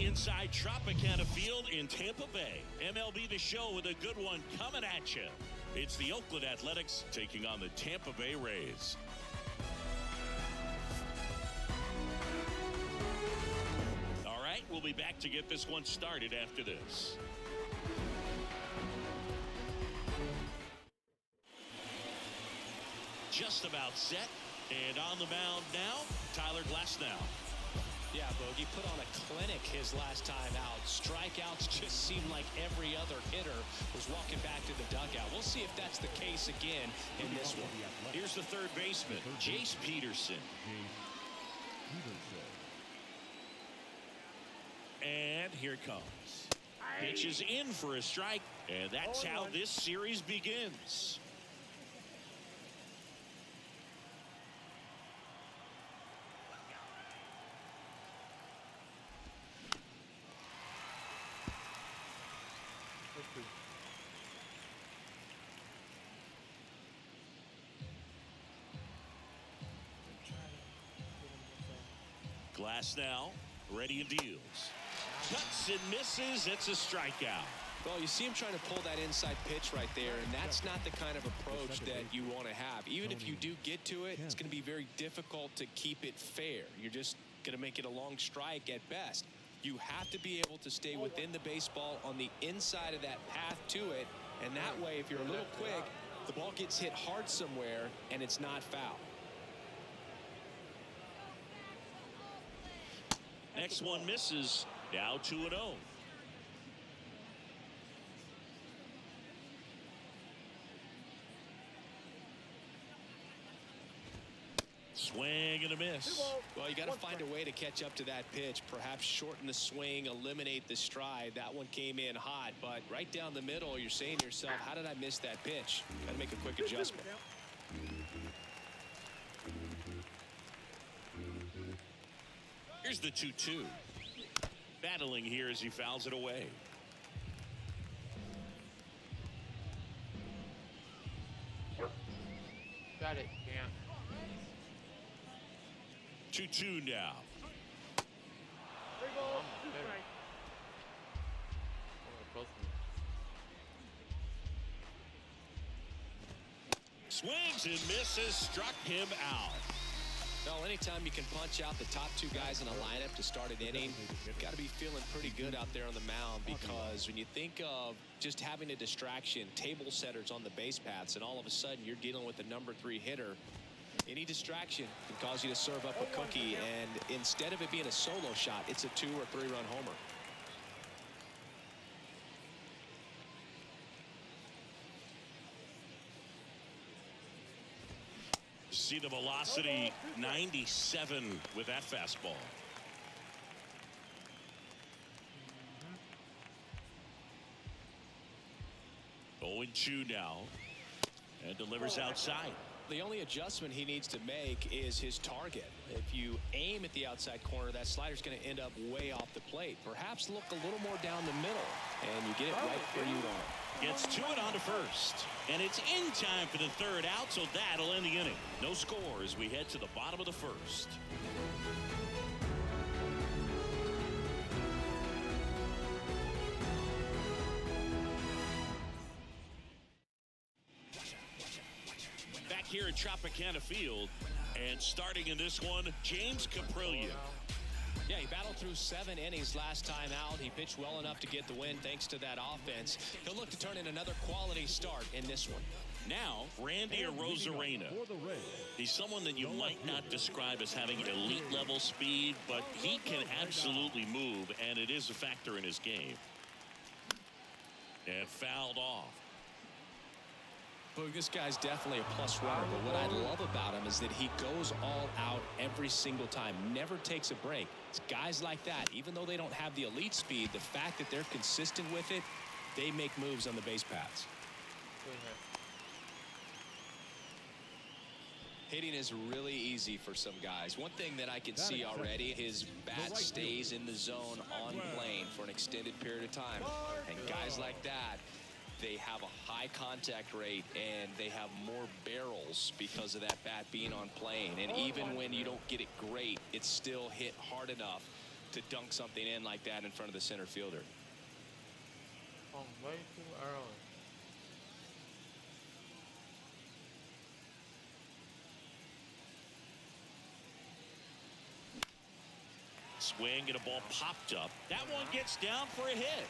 Ready inside Tropicana Field in Tampa Bay. MLB The Show with a good one coming at you. It's the Oakland Athletics taking on the Tampa Bay Rays. All right, we'll be back to get this one started after this. Just about set. And on the mound now, Tyler Glasnow. Yeah, Bogey put on a clinic his last time out. Strikeouts just seemed like every other hitter was walking back to the dugout. We'll see if that's the case again in this one. Here's the third baseman, Jace Peterson. And here it comes. Pitch is in for a strike, and that's how this series begins. Glasnow, ready and deals. Cuts and misses. It's a strikeout. Well, you see him trying to pull that inside pitch right there, and that's not the kind of approach that you want to have. Even if you do get to it, it's going to be very difficult to keep it fair. You're just going to make it a long strike at best. You have to be able to stay within the baseball on the inside of that path to it, and that way, if you're a little quick, the ball gets hit hard somewhere, and it's not foul. Next one misses. Now 2-0. Swing and a miss. Well, you got to find a way to catch up to that pitch. Perhaps shorten the swing, eliminate the stride. That one came in hot, but right down the middle, you're saying to yourself, how did I miss that pitch? Got to make a quick adjustment. Here's the 2-2. Battling here as he fouls it away. Got it. Yeah. 2-2 now. Swings and misses. Struck him out. Well, anytime you can punch out the top two guys in a lineup to start an inning, you've got to be feeling pretty good out there on the mound, because when you think of just having a distraction, table setters on the base paths, and all of a sudden you're dealing with the number 3 hitter, any distraction can cause you to serve up a cookie, and instead of it being a solo shot, it's a 2 or 3 run homer. See the velocity, 97 with that fastball. Going 2 now, and delivers outside. The only adjustment he needs to make is his target. If you aim at the outside corner, that slider's going to end up way off the plate. Perhaps look a little more down the middle, and you get it right where you want it. Gets to it on to first, and it's in time for the third out, so that'll end the inning. No score as we head to the bottom of the first. Back here at Tropicana Field, and starting in this one, James Caprillo. Yeah, he battled through 7 innings last time out. He pitched well enough to get the win thanks to that offense. He'll look to turn in another quality start in this one. Now, Randy Arozarena. He's someone that you might not describe as having elite level speed, but he can absolutely move, and it is a factor in his game. And fouled off. Look, this guy's definitely a plus runner, but what I love about him is that he goes all out every single time, never takes a break. It's guys like that, even though they don't have the elite speed, the fact that they're consistent with it, they make moves on the base paths. Hitting is really easy for some guys. One thing that I can see already, his bat stays in the zone on plane for an extended period of time. And guys like that, they have a high contact rate and they have more barrels because of that bat being on plane. And even when you don't get it great, it's still hit hard enough to dunk something in like that in front of the center fielder. Way too early. Swing and a ball popped up. That one gets down for a hit.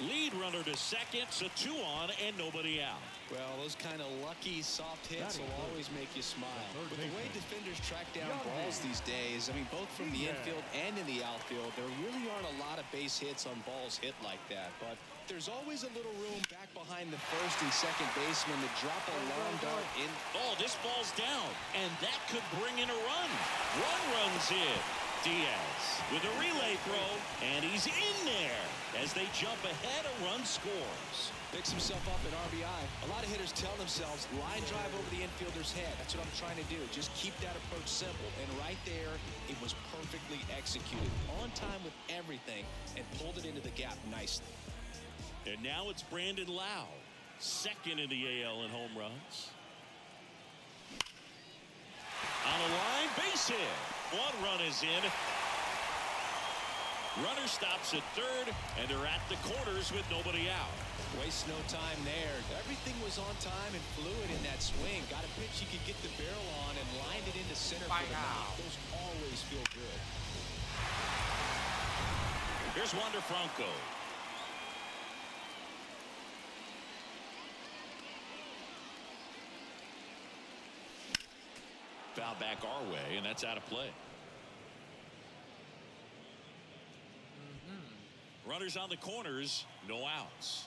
Lead runner to second, so 2 on and nobody out. Well, those kind of lucky soft hits will always make you smile. With the way defenders track down balls these days, I mean, both from the infield and in the outfield, there really aren't a lot of base hits on balls hit like that. But there's always a little room back behind the first and second baseman to drop a long dart in. Oh, this ball's down, and that could bring in a run. One runs in. Diaz with a relay throw, and he's in there. As they jump ahead, a run scores. Picks himself up at RBI. A lot of hitters tell themselves, line drive over the infielder's head. That's what I'm trying to do. Just keep that approach simple. And right there, it was perfectly executed. On time with everything, and pulled it into the gap nicely. And now it's Brandon Lowe, second in the AL in home runs. On a line, base hit. 1 run is in. Runner stops at third, and they're at the corners with nobody out. Waste no time there. Everything was on time and fluid in that swing. Got a pitch he could get the barrel on and lined it into center for the knock. Those always feel good. Here's Wander Franco. Foul back our way, and that's out of play. Runners on the corners, no outs.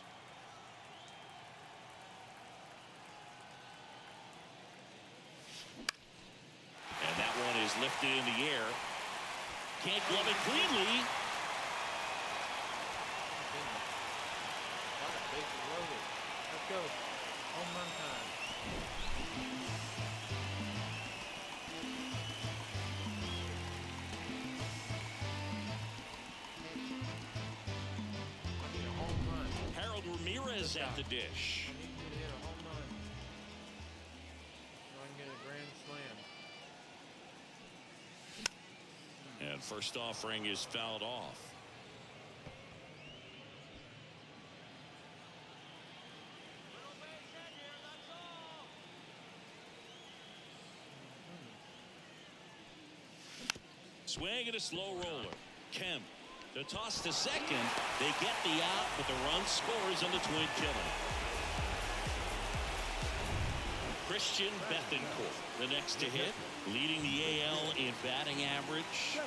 And that one is lifted in the air. Can't glove it cleanly. Let's go. Home run time. Ramirez at the dish. I need you to hit a home run so I can get a grand slam. And first offering is fouled off. Swing and a slow roller. Kemp. The toss to second. They get the out, but the run scores on the twin killer. Christian Bethancourt, the next to hit, leading the AL in batting average.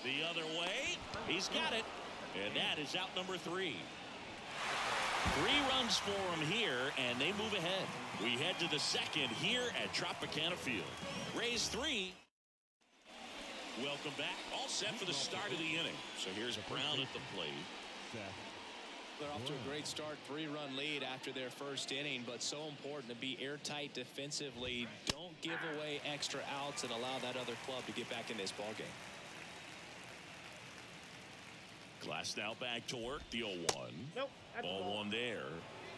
The other way. He's got it. And that is out number 3. 3 runs for him here, and they move ahead. We head to the second here at Tropicana Field. Rays 3. Welcome back. All set for the start of the inning. So here's Brown at the plate. They're off to a great start. 3-run lead after their first inning, but so important to be airtight defensively. Don't give away extra outs and allow that other club to get back in this ballgame. Glass now back to work. The 0-1. Nope. Ball 1 there.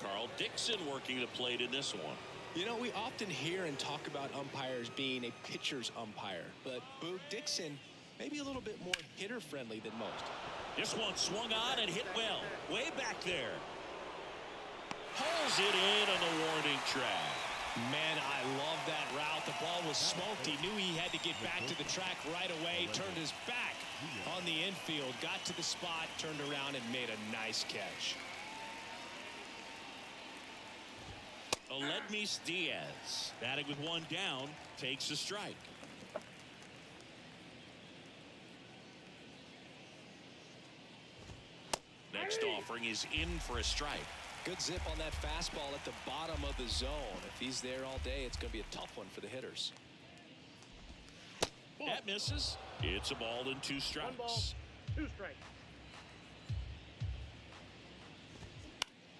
Carl Dixon working the plate in this one. You know, we often hear and talk about umpires being a pitcher's umpire, but Boog Dixon maybe a little bit more hitter friendly than most. This one swung on and hit well. Way back there. Pulls it in on the warning track. Man, I love that route. The ball was smoked. He knew he had to get back to the track right away. Turned his back on the infield. Got to the spot, turned around, and made a nice catch. Aledmys Diaz, batting with 1 down, takes a strike. Next offering is in for a strike. Good zip on that fastball at the bottom of the zone. If he's there all day, it's going to be a tough one for the hitters. That misses. It's a ball and 2 strikes. 1 ball, 2 strikes.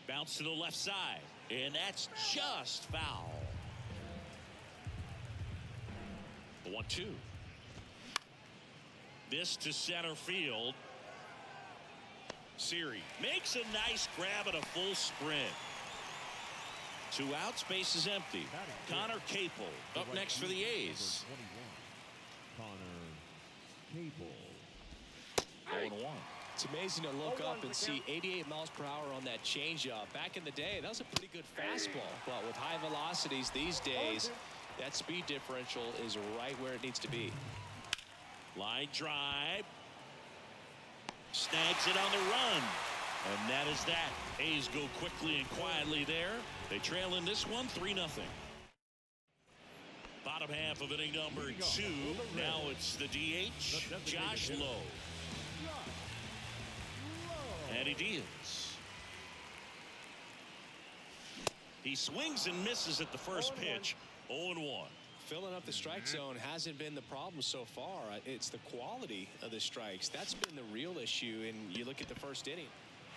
Bounce to the left side, and that's just foul. 1-2. This to center field. Siri makes a nice grab at a full sprint. 2 outs, base is empty. Connor Capel up next for the A's. Connor Capel. 0-1. It's amazing to look up and see 88 miles per hour on that changeup. Back in the day, that was a pretty good fastball. But with high velocities these days, that speed differential is right where it needs to be. Line drive. Snags it on the run. And that is that. A's go quickly and quietly there. They trail in this one 3-0. Bottom half of inning number 2. Now it's the DH, Josh Lowe. And he deals. He swings and misses at the first pitch. 0-1. Filling up the strike zone hasn't been the problem so far. It's the quality of the strikes. That's been the real issue. And you look at the first inning.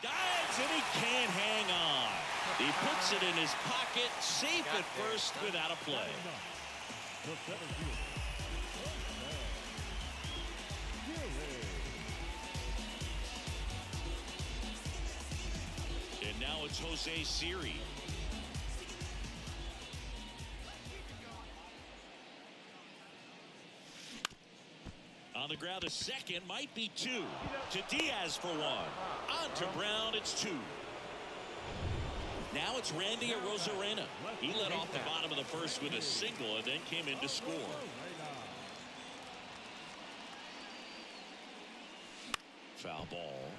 Dives and he can't hang on. He puts it in his pocket, safe at first without a play. And now it's Jose Siri. On the ground, a second, might be 2. To Diaz for 1. On to Brown, it's 2. Now it's Randy Arozarena. He led off the bottom of the first with a single and then came in to score. Foul ball.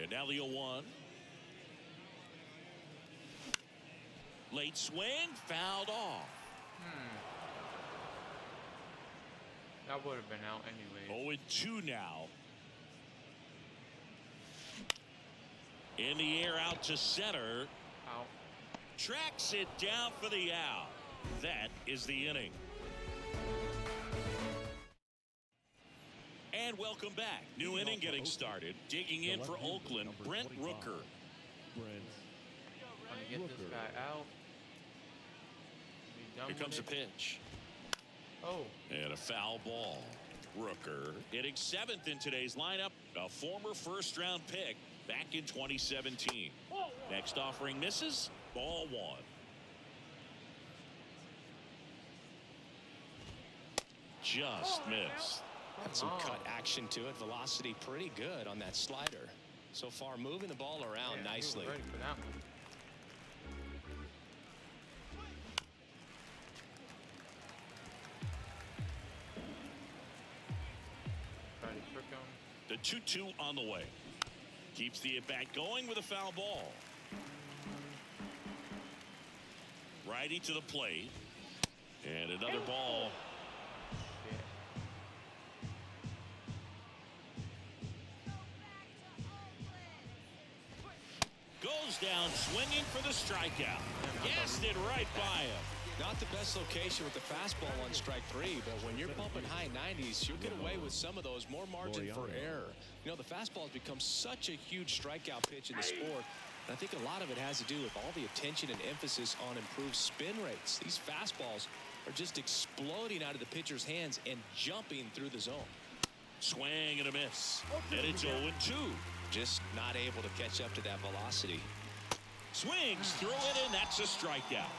And now the 0-1. Late swing, fouled off. That would have been out anyway. 0-2 now. In the air out to center. Out. Tracks it down for the out. That is the inning. And welcome back. New inning getting started. Digging in for Oakland, Brent Rooker. Trying to get this guy out. Here comes a pitch. Oh. And a foul ball. Rooker hitting 7th in today's lineup. A former first-round pick back in 2017. Next offering misses. Ball 1. Just missed. Got some cut action to it. Velocity pretty good on that slider. So far moving the ball around nicely. Ready for that one. Try to trick him. The 2-2 on the way. Keeps the at-bat going with a foul ball. Righty to the plate. And another ball. Goes down swinging for the strikeout. Guessed it right by him. Not the best location with the fastball on strike 3, but when you're pumping high 90s, you'll get away with some of those. More margin for error. You know, the fastball has become such a huge strikeout pitch in the sport. And I think a lot of it has to do with all the attention and emphasis on improved spin rates. These fastballs are just exploding out of the pitcher's hands and jumping through the zone. Swing and a miss. And it's 0-2. Just not able to catch up to that velocity. Swings through it, and that's a strikeout.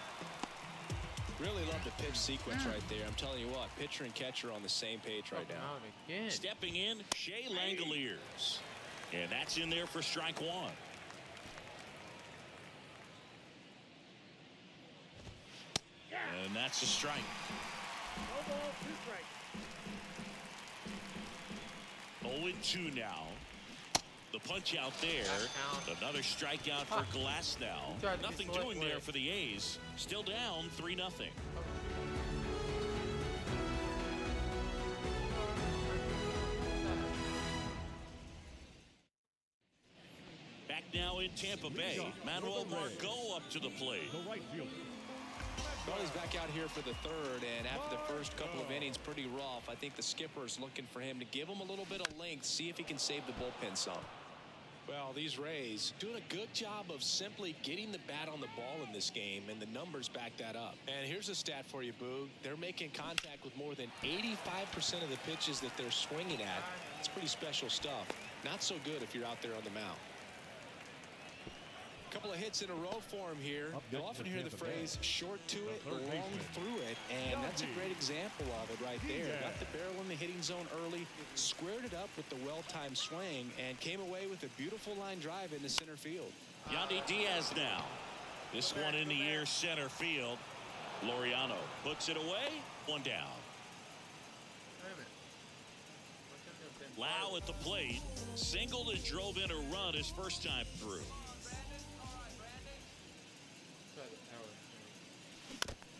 Really love the pitch sequence right there. I'm telling you what, pitcher and catcher are on the same page right now. Out again. Stepping in, Shea Langoliers. And that's in there for strike 1. And that's a strike. No ball, 2 strikes. 0-2 now. The punch out there. Another strikeout for Glasnow. Nothing doing there for the A's. Still down 3-0. Back now in Tampa Bay. Manuel Margot up to the plate. The right fielder. Well, he's back out here for the 3rd, and after the first couple of innings, pretty rough. I think the skipper's looking for him to give him a little bit of length, see if he can save the bullpen some. Well, these Rays doing a good job of simply getting the bat on the ball in this game, and the numbers back that up. And here's a stat for you, Boog. They're making contact with more than 85% of the pitches that they're swinging at. It's pretty special stuff. not so good if you're out there on the mound. A couple of hits in a row for him here. You'll often hear the phrase short to it, long through it, and that's a great example of it right there. Got the barrel in the hitting zone early, squared it up with the well-timed swing, and came away with a beautiful line drive into center field. Yandy Diaz now. This one in the air, center field. Laureano puts it away. One down. Lau at the plate. Singled and drove in a run his first time through.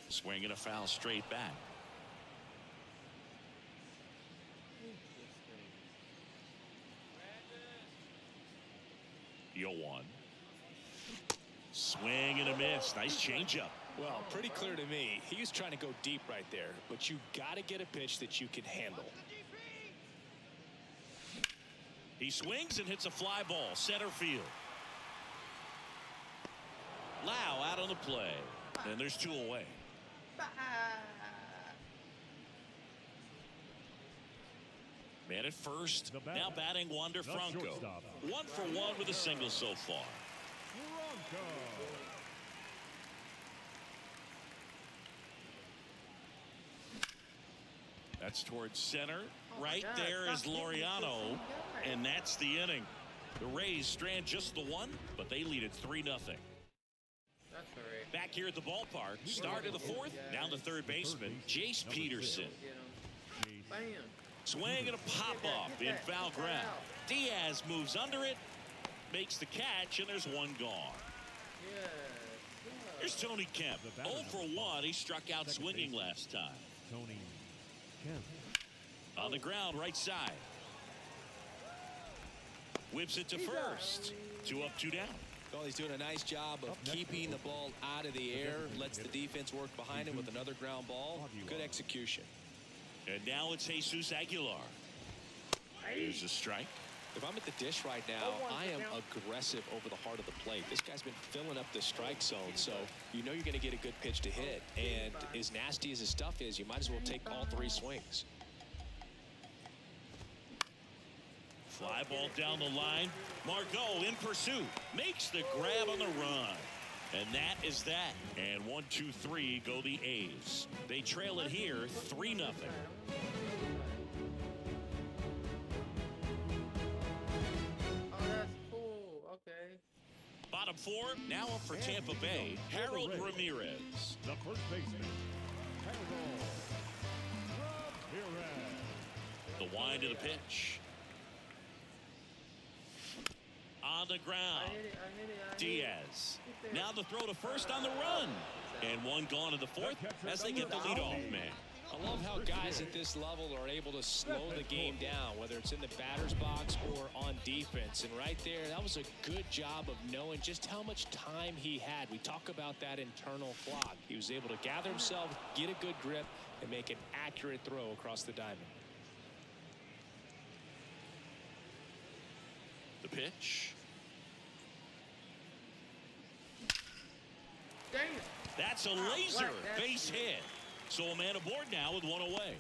Swing and a foul straight back. 0-1. Swing and a miss. Nice changeup. Well, pretty clear to me. He was trying to go deep right there, but you got to get a pitch that you can handle. He swings and hits a fly ball center field. Lau out on the play, and there's 2 away. Man at first, now batting Wander Franco. 1 for 1 with a single so far. That's towards center. Right there is Laureano, and that's the inning. The Rays strand just the 1, but they lead it 3-0. Back here at the ballpark, start of the 4th, down the third baseman, Jace Peterson. Swing and a pop-up in foul ground. Diaz moves under it, makes the catch, and there's 1 gone. Here's Tony Kemp. 0 for 1. He struck out swinging last time. Tony Kemp. On the ground, right side. Whips it to first. 2 up, 2 down. Well, he's doing a nice job of keeping the ball out of the air. Lets the defense work behind him with another ground ball. Good execution. And now it's Jesus Aguilar. Here's a strike. If I'm at the dish right now, I am aggressive over the heart of the plate. This guy's been filling up the strike zone, so you know you're going to get a good pitch to hit. And as nasty as his stuff is, you might as well take all 3 swings. Fly ball down the line. Margot in pursuit. Makes the grab on the run. And that is that. And 1, 2, 3 go the A's. They trail it here 3-0. Oh, that's cool. Okay. Bottom 4, now up for Tampa Bay, Harold Ramirez. The first baseman, Harold Ramirez. The wind of the pitch. On the ground. Diaz. Now the throw to first on the run. And 1 gone in the 4th as they get the leadoff man. I love how guys at this level are able to slow the game down, whether it's in the batter's box or on defense. And right there, that was a good job of knowing just how much time he had. We talk about that internal clock. He was able to gather himself, get a good grip, and make an accurate throw across the diamond. The pitch. Damn. That's a laser base hit. So a man aboard now with 1 away.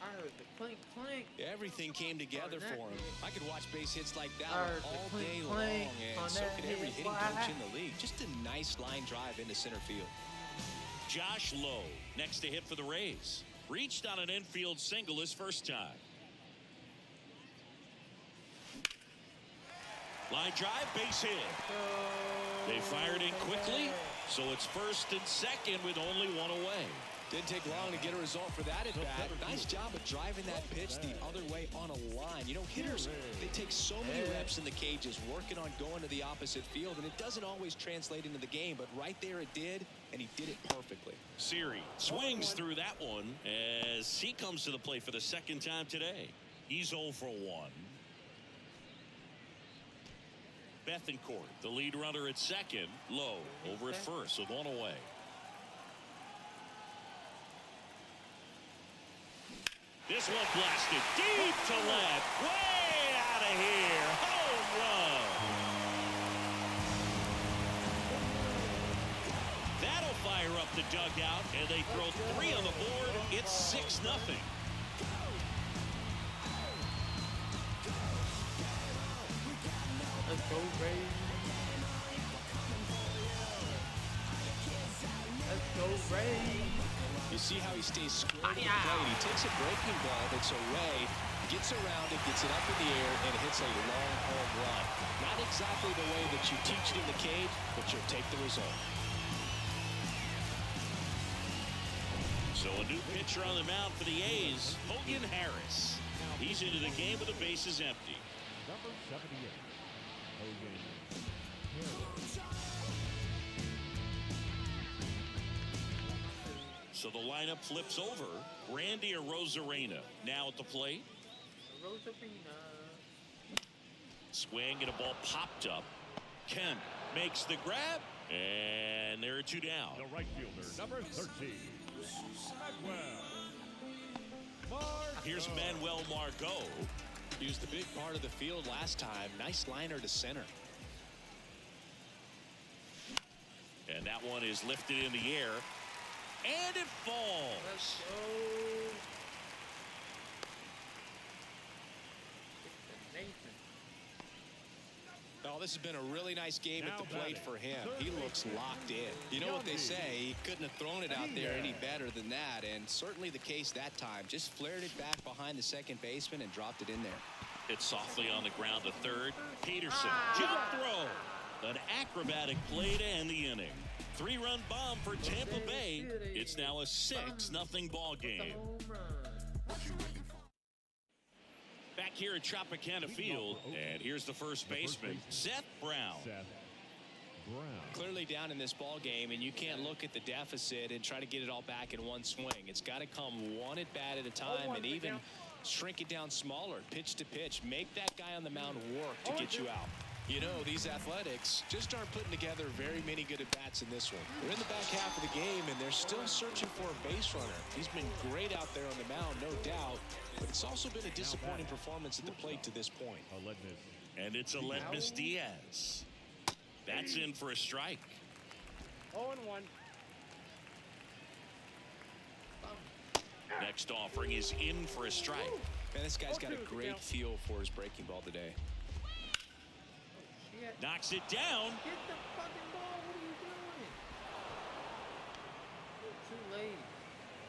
I heard the clink, clink. Everything came together for him. I could watch base hits like that Heard the all clink, day clink long, and on so that could every hit. hitting coach in the league. Just a nice line drive into center field. Josh Lowe next to hit for the Rays. Reached on an infield single his first time. Line drive, base hit. They fired in quickly, so it's first and second with only 1 away. Didn't take long to get a result for that at bat. Nice job of driving that pitch the other way on a line. You know, hitters, they take so many reps in the cages working on going to the opposite field, and it doesn't always translate into the game, but right there it did, and he did it perfectly. Siri swings through that one as he comes to the plate for the 2nd time today. He's 0 for 1. Bethancourt, the lead runner at second. Lowe over at first with 1 away. This one blasted deep to left. Way out of here. Home run. That'll fire up the dugout, and they throw 3 on the board. It's 6-0. go, Ray. Let's go, Ray. You see how he stays square to the plate. He takes a breaking ball that's away, gets around it, gets it up in the air, and hits a long home run. Not exactly the way that you teach it in the cage, but you'll take the result. So a new pitcher on the mound for the A's, Hogan Harris. He's into the game with the bases empty. Number 78. Hogan Harris. So the lineup flips over. Randy Arozarena now at the plate. Rosarina. Swing and a ball popped up. Kemp makes the grab. And there are two down. The right fielder, number 13. Manuel Margot. Here's Manuel Margot. He was the big part of the field last time. Nice liner to center. And that one is lifted in the air. And it falls. Let's go. It's Nathan. Oh, this has been a really nice game at Now the plate batting, for him. third He looks baseman, locked in. You know what they Yandy say, he couldn't have thrown it out there any Diaz. better than that, and certainly the case that time. Just flared it back behind the second baseman and dropped it in there. It's softly on the ground to third. Peterson, jump throw. An acrobatic play to end the inning. 3-run bomb for Tampa Bay. It's now a 6-0 ball game. Home run. Back here at Tropicana Field, and here's the first baseman, Seth Brown. Seth Brown. Clearly down in this ball game, and you can't look at the deficit and try to get it all back in one swing. It's got to come one at bat at a time, and even shrink it down smaller, pitch to pitch. Make that guy on the mound work to get you out. You know, these Athletics just aren't putting together very many good at-bats in this one. We're in the back half of the game, and they're still searching for a base runner. He's been great out there on the mound, no doubt, but it's also been a disappointing performance at the plate to this point. Aledmys. And it's Aledmys Diaz. That's in for a strike. 0-1. Next offering is in for a strike. Man, this guy's got a great feel for his breaking ball today. Shit. Knocks it down. Get the fucking ball. What are you doing? Too late.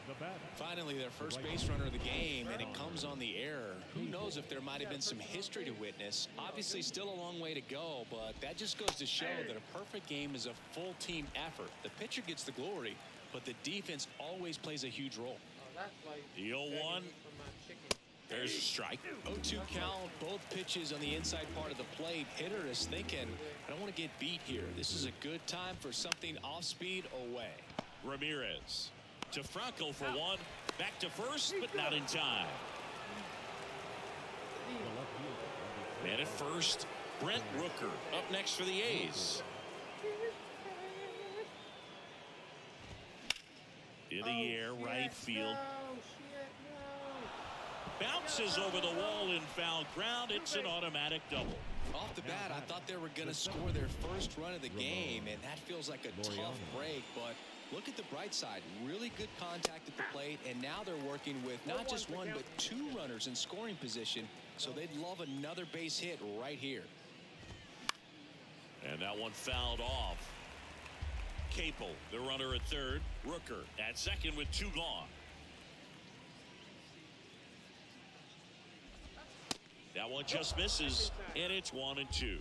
The batter. Finally, their first base runner of the game, and it comes on the error. Who knows if there might have been some history to witness. Obviously, still a long way to go, but that just goes to show that a perfect game is a full team effort. The pitcher gets the glory, but the defense always plays a huge role. Oh, that's like The 0-1. from my chicken. There's a strike. 0-2 count, both pitches on the inside part of the plate. Hitter is thinking, I don't want to get beat here. This is a good time for something off speed away. Ramirez to Franco for one. Back to first, but not in time. The left fielder, And at first, Brent Rooker up next for the A's. In the air, right field. No, shit, no. Bounces over the wall in foul ground. It's an automatic double. Off the bat, I thought they were going to score their first run of the game, and that feels like a tough break. But look at the bright side. Really good contact at the plate, and now they're working with not just one, but two runners in scoring position. So they'd love another base hit right here. And that one fouled off. Capel, the runner at third. Rooker at second with two gone. That one just misses, and it's 1-2.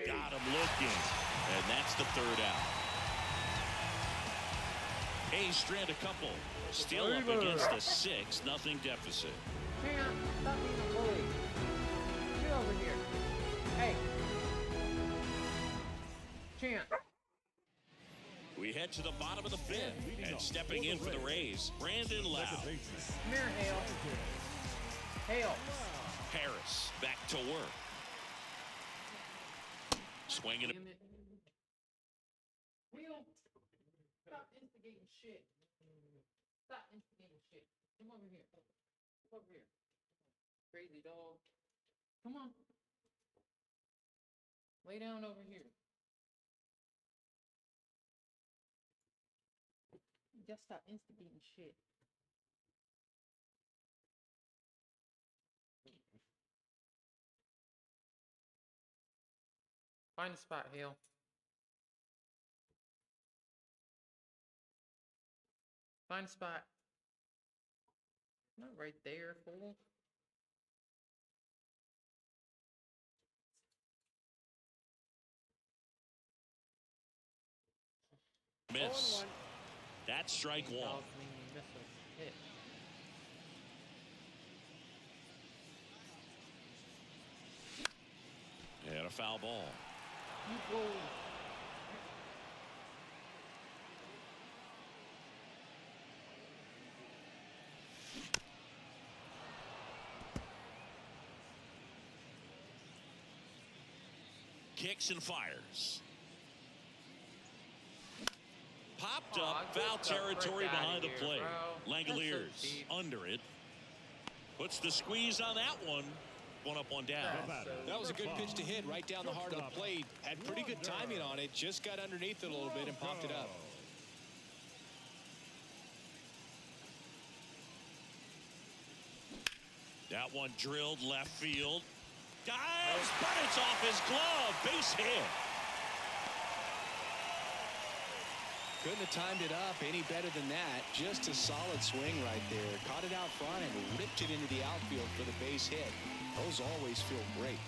Got him looking, and that's the third out. A's strand a couple. Still up against a 6-0 deficit. Champ, stop being a bully. Get over here. Hey. Champ. We head to the bottom of the fifth, and stepping in for the Rays, Brandon Lau. second baseman. Come here, Hale. Hale. Harris back to work. Swinging. Damn it. Will, stop instigating shit. Stop instigating shit. Come over here. Come over here. Crazy dog. Come on. Lay down over here. Just stop instigating shit. Find a spot, Hale. Find a spot. Not right there, fool. Miss. That's strike one. Fouls mean you miss a hit. And a foul ball. You go. Kicks and fires. Popped Aw, up, get foul the frick territory outta behind the here, plate. bro. That's so Langoliers cheap. under it. Puts the squeeze on that one. One up, one down. That was a good pitch to hit right down the heart of the plate. Had pretty good timing on it. Just got underneath it a little bit and popped it up. That one drilled left field. Dives, but it's off his glove. Base hit. Couldn't have timed it up any better than that. Just a solid swing right there. Caught it out front and ripped it into the outfield for the base hit. Those always feel great.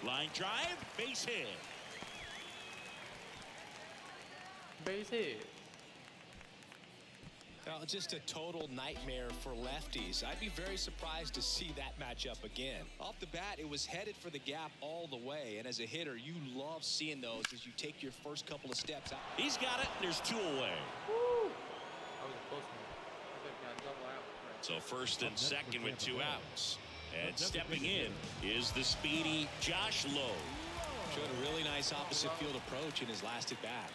Line drive, base hit. Base hit. Well, just a total nightmare for lefties. I'd be very surprised to see that matchup again. Off the bat, it was headed for the gap all the way. And as a hitter, you love seeing those as you take your first couple of steps out. He's got it. There's two away. Woo! That was a close one. I think I got double out. Right. So first and second with two outs. And stepping in is the speedy Josh Lowe. Showed a really nice opposite field approach in his last at bat.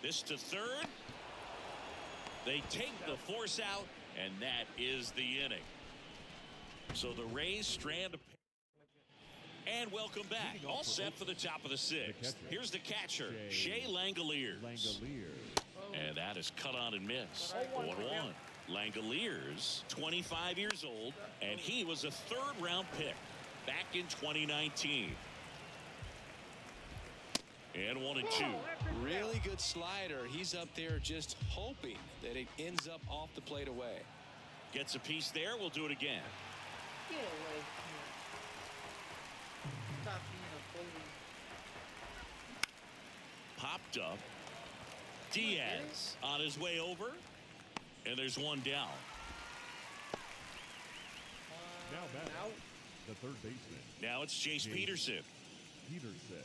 This to third. They take the force out, and that is the inning. So the Rays strand a and welcome back. All set for the top of the sixth. Here's the catcher, Shea Langoliers. And that is cut on and missed. 1-1. Langoliers, 25 years old, and he was a third-round pick back in 2019. And 1-2. Really good slider. He's up there just hoping that it ends up off the plate away. Gets a piece there. We'll do it again. Get away from me. Stop being a bully. Popped up. Diaz on his way over. And there's one down. Now batting, Out. the third baseman, Now it's Chase Peterson. Peterson.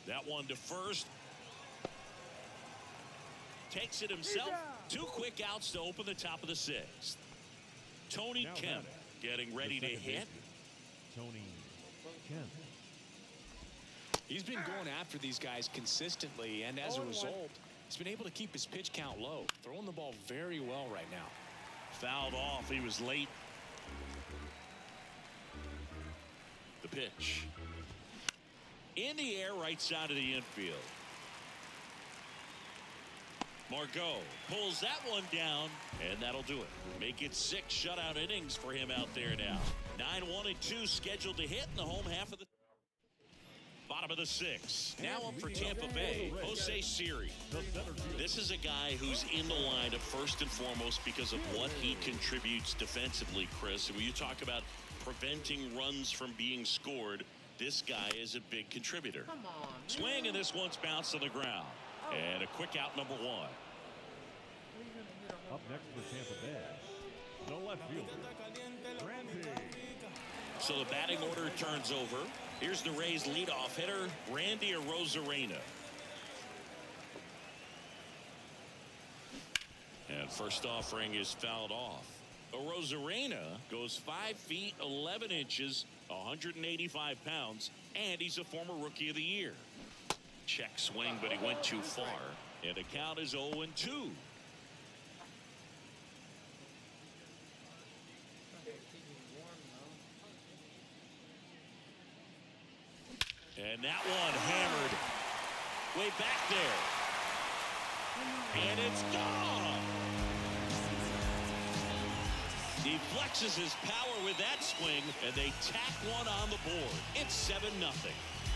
That one to first. Takes it himself. Two quick outs to open the top of the sixth. Tony Now Kemp batting, getting ready the to second hit. baseman, Tony Kemp. He's been going after these guys consistently, and as a result, he's been able to keep his pitch count low. Throwing the ball very well right now. Fouled off. He was late. The pitch. In the air, right side of the infield. Margot pulls that one down, and that'll do it. Make it 6 shutout innings for him out there now. 9-1-2 scheduled to hit in the home half of the bottom of the 6th. Now up for Tampa Bay, Jose Siri. This is a guy who's in the lineup first and foremost because of what he contributes defensively, Chris. And when you talk about preventing runs from being scored, this guy is a big contributor. Come on. Swing, and this one's bounced on the ground. And a quick out, number 1. Up next for Tampa Bay, the left fielder, Randy. So the batting order turns over. Here's the Rays leadoff hitter, Randy Arozarena. And first offering is fouled off. Arozarena goes 5 feet 11 inches, 185 pounds, and he's a former Rookie of the Year. Check swing, but he went too far. And the count is 0-2. And that one hammered. Way back there. And it's gone. He flexes his power with that swing, and they tack one on the board. It's 7-0.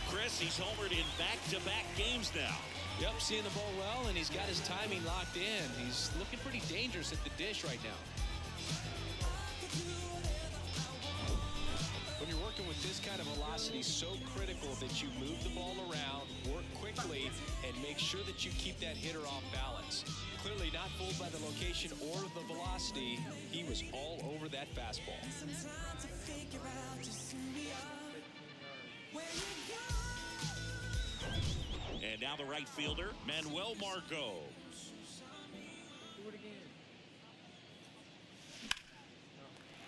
Chris, he's homered in back-to-back games now. Yep, seeing the ball well, and he's got his timing locked in. He's looking pretty dangerous at the dish right now. When you're working with this kind of velocity, so critical that you move the ball around, work quickly, and make sure that you keep that hitter off balance. Clearly not fooled by the location or the velocity. He was all over that fastball. And now the right fielder, Manuel Margot. Do it again.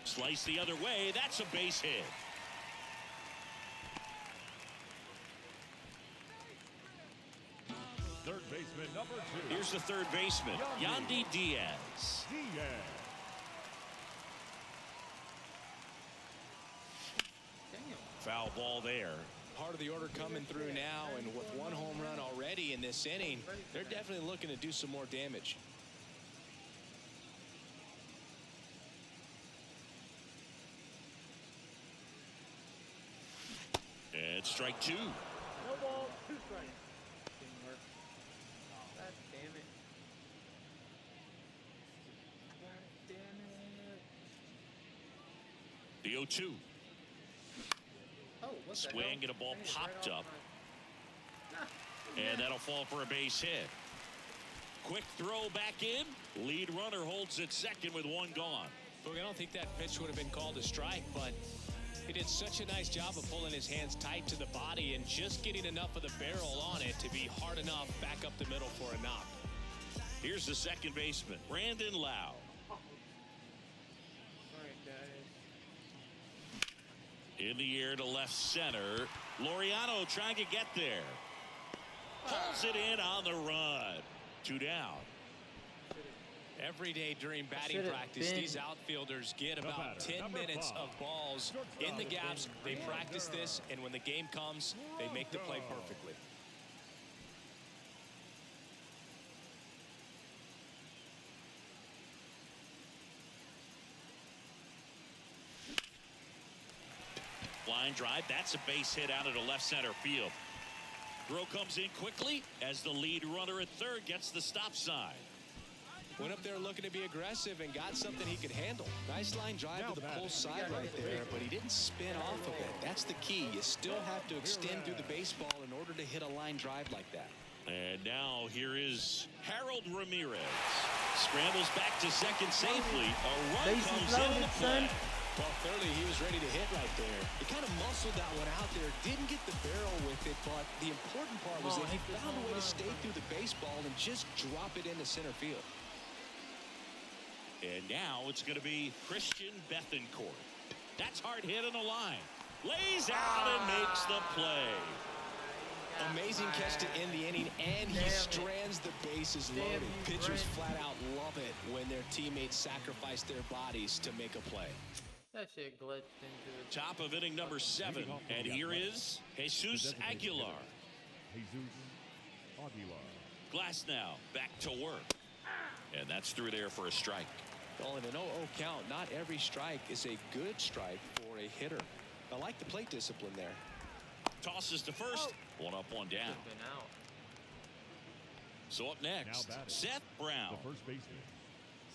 Slice the other way. That's a base hit. Third baseman number 2. Here's the third baseman, Yandy Diaz. Diaz. Damn. Foul ball there. Part of the order coming through now, and with one home run already in this inning, they're definitely looking to do some more damage. And strike 2. No ball, 2 strikes. Didn't work. God damn it. God damn it. The 0-2. Oh, what the Swing hell? and a ball I hit it popped right up. off And that'll fall for a base hit. Quick throw back in. Lead runner holds at second with one gone. Look, I don't think that pitch would have been called a strike, but he did such a nice job of pulling his hands tight to the body and just getting enough of the barrel on it to be hard enough back up the middle for a knock. Here's the second baseman, Brandon Lau. All right, guys. In the air to left center. Laureano trying to get there. Pulls it in on the run. 2 down. Every day during batting practice, these outfielders get about 10 minutes of balls in the gaps. They practice this, and when the game comes, they make the play perfectly. Line drive. That's a base hit out of the left center field. Throw comes in quickly as the lead runner at third gets the stop sign. Went up there looking to be aggressive and got something he could handle. Nice line drive to the pull side right there, but he didn't spin off of it. That's the key. You still have to extend through the baseball in order to hit a line drive like that. And now here is Harold Ramirez. Scrambles back to second safely. A run comes in on the play. Well, clearly he was ready to hit right there. He kind of muscled that one out there. Didn't get the barrel with it, but the important part was that he found a way to stay through the baseball and just drop it into center field. And now it's going to be Christian Bethancourt. That's hard hit on the line. Lays out and makes the play. Amazing catch to end the inning, and he strands the bases loaded. Pitchers flat out love it when their teammates sacrifice their bodies to make a play. That shit glitched into it. Top of inning number 7. And here is Jesus Aguilar. Jesus Aguilar. Glass now back to work. And that's through there for a strike. Well, in an 0-0 count, not every strike is a good strike for a hitter. I like the plate discipline there. Tosses to first. One up, one down. Should've been out. So up next, Now batting. Seth Brown. The first baseman,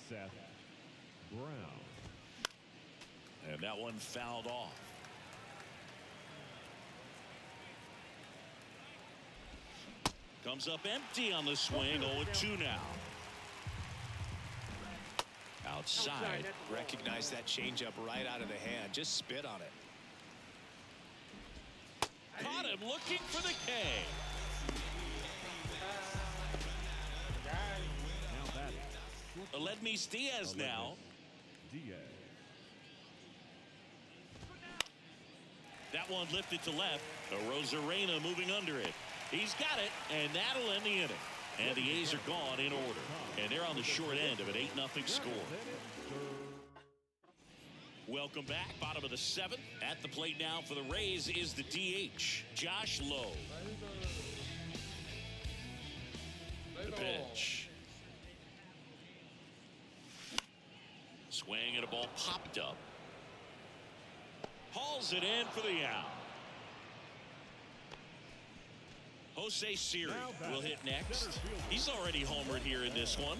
Seth Brown. And that one fouled off. Comes up empty on the swing. 0-2 now. Outside. Recognize that changeup right out of the hand. Just spit on it. Caught him looking for the K. Now batting. Aledmys Diaz now. Diaz. That one lifted to left. Rosarena moving under it. He's got it, and that'll end the inning. And the A's are gone in order. And they're on the short end of an 8-0 score. Welcome back. Bottom of the 7th. At the plate now for the Rays is the DH, Josh Lowe. The pitch. Swing and a ball popped up. Hauls it in for the out. Jose Siri will hit next. He's already homered here in this one.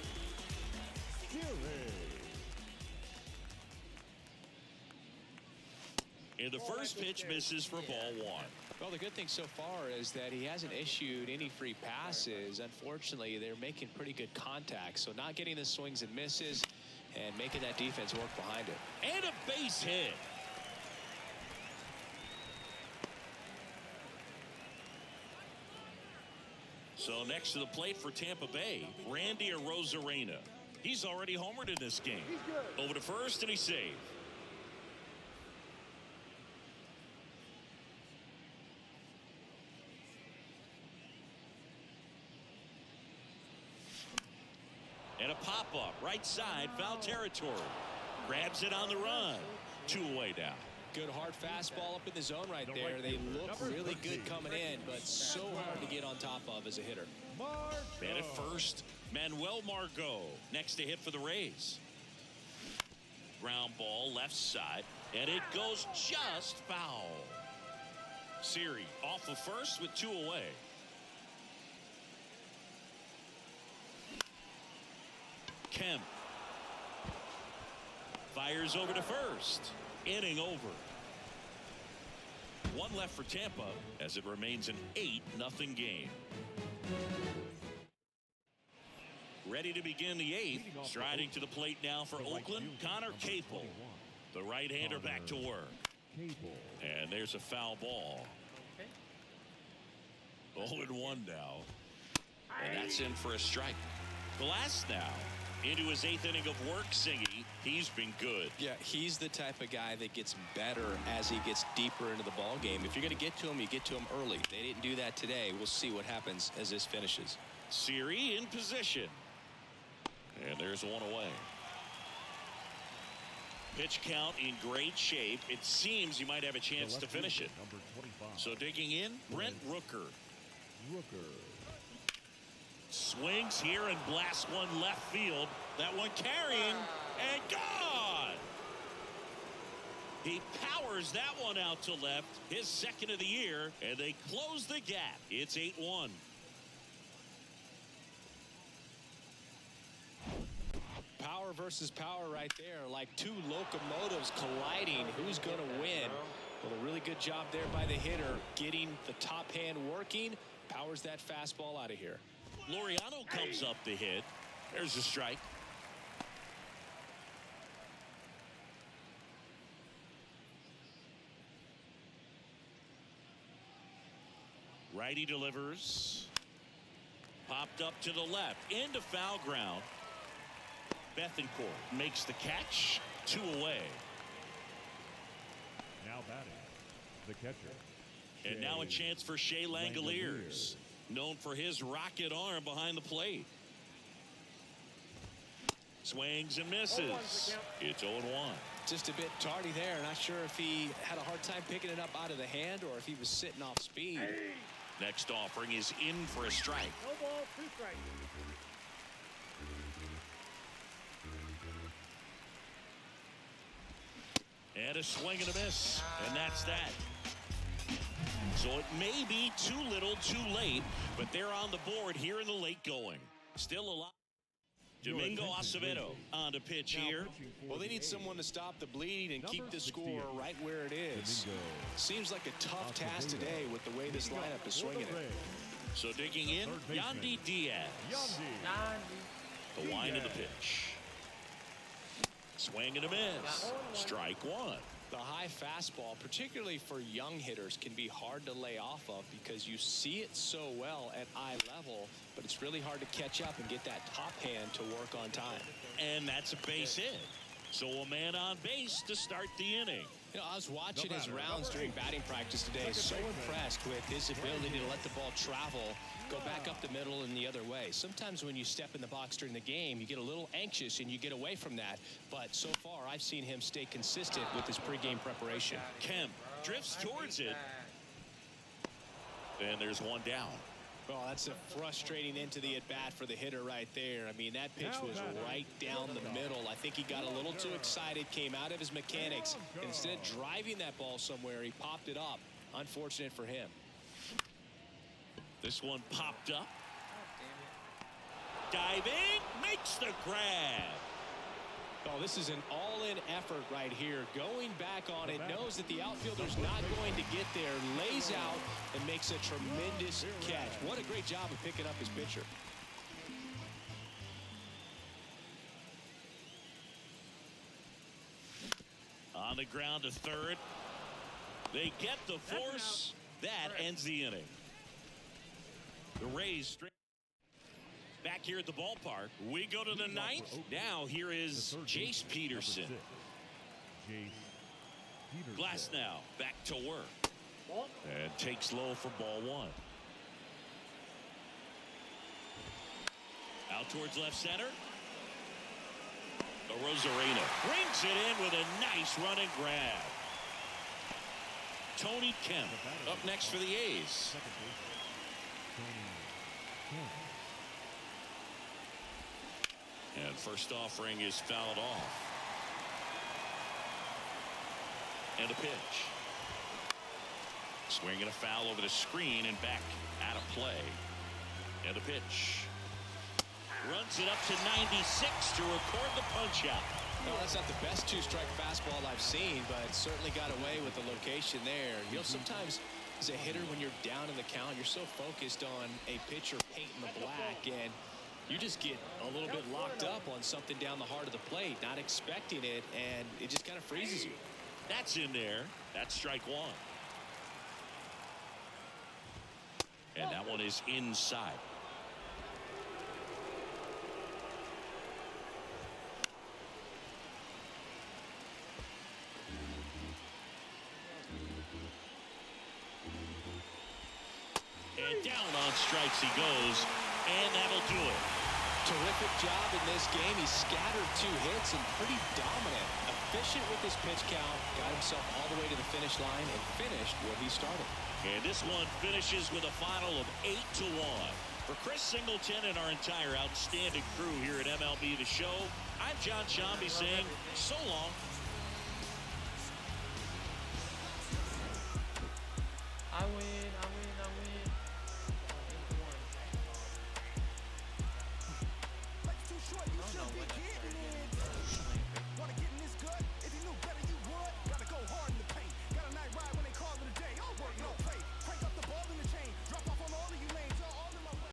And the first pitch misses for ball one. Well, the good thing so far is that he hasn't issued any free passes. Unfortunately, they're making pretty good contact. So not getting the swings and misses and making that defense work behind it. And a base hit. So next to the plate for Tampa Bay, Randy Arozarena. He's already homered in this game. Over to first, and he's safe. And a pop-up, right side, foul territory. Grabs it on the run. 2 away now. Good hard fastball up in the zone right there. They look really good coming in, but so hard to get on top of as a hitter. Man at first, Manuel Margot next to hit for the Rays. Ground ball left side, and it goes just foul. Siri off of first with 2 away. Kemp fires over to first. Inning over. 1 left for Tampa as it remains an 8-0 game. Ready to begin the 8th. Striding to the plate now for Oakland, Connor Capel. The right-hander back to work. And there's a foul ball. 0-1 now. And that's in for a strike. Glass now into his 8th inning of work, Singy. He's been good. Yeah, he's the type of guy that gets better as he gets deeper into the ball game. If you're going to get to him, you get to him early. They didn't do that today. We'll see what happens as this finishes. Siri in position. And there's 1 away. Pitch count in great shape. It seems he might have a chance to finish it. So digging in, Brent Rooker. Swings here and blasts one left field. That one carrying and gone. He powers that one out to left, his 2nd of the year, and they close the gap. It's 8-1. Power versus power right there, like 2 locomotives colliding. Who's going to win? Well, a really good job there by the hitter, getting the top hand working. Powers that fastball out of here. Laureano comes up to hit. There's a strike. Righty delivers. Popped up to the left. Into foul ground. Bethancourt makes the catch. 2 away. Now batting, the catcher. And now a chance for Shea Langoliers, known for his rocket arm behind the plate. Swings and misses. It's 0-1. Just a bit tardy there. Not sure if he had a hard time picking it up out of the hand or if he was sitting off speed. Next offering is in for a strike. No ball, 2 strikes. And a swing and a miss. And that's that. So it may be too little too late, but they're on the board here in the late going. Still alive. Domingo Acevedo on the pitch here. Well, they need someone to stop the bleeding and keep the score right where it is. Seems like a tough task today with the way this lineup is swinging it. So digging in, Yandy Diaz. The wind of the pitch. Swing and a miss. Strike 1. The high fastball, particularly for young hitters, can be hard to lay off of because you see it so well at eye level, but it's really hard to catch up and get that top hand to work on time. And that's a base hit. So a man on base to start the inning. You know, I was watching his rounds during batting practice today. So impressed with his ability to let the ball travel, go back up the middle and the other way. Sometimes when you step in the box during the game, you get a little anxious and you get away from that. But so far, I've seen him stay consistent with his pregame preparation. Kemp drifts towards it. And there's one down. Oh, that's a frustrating end to the at-bat for the hitter right there. I mean, that pitch was right down the middle. I think he got a little too excited, came out of his mechanics. Instead of driving that ball somewhere, he popped it up. Unfortunate for him. This one popped up. Diving, makes the grab. Oh, this is an all-in effort right here. Going back on it, knows that the outfielder's not going to get there, lays out, and makes a tremendous catch. What a great job of picking up his pitcher. On the ground to third. They get the force. That ends the inning. The Rays back here at the ballpark. We go to the ninth. Now here is Jace Peterson. Glass now back to work. And takes low for ball one. Out towards left center. Rosarena brings it in with a nice running grab. Tony Kemp up next for the A's. And first offering is fouled off. And a pitch. Swinging a foul over the screen and back out of play. And a pitch. Runs it up to 96 to record the punch out. No, that's not the best two-strike fastball I've seen, but certainly got away with the location there. You know, sometimes as a hitter, when you're down in the count, you're so focused on a pitcher painting the black, and you just get a little bit locked up on something down the heart of the plate, not expecting it, and it just kind of freezes you. That's in there. That's strike one. And that one is inside. And down on strikes he goes, and that'll do it. Terrific job in this game. He scattered 2 hits and pretty dominant. Efficient with his pitch count. Got himself all the way to the finish line and finished where he started. And this one finishes with a final of 8-1. For Chris Singleton and our entire outstanding crew here at MLB The Show, I'm John Shambi saying so long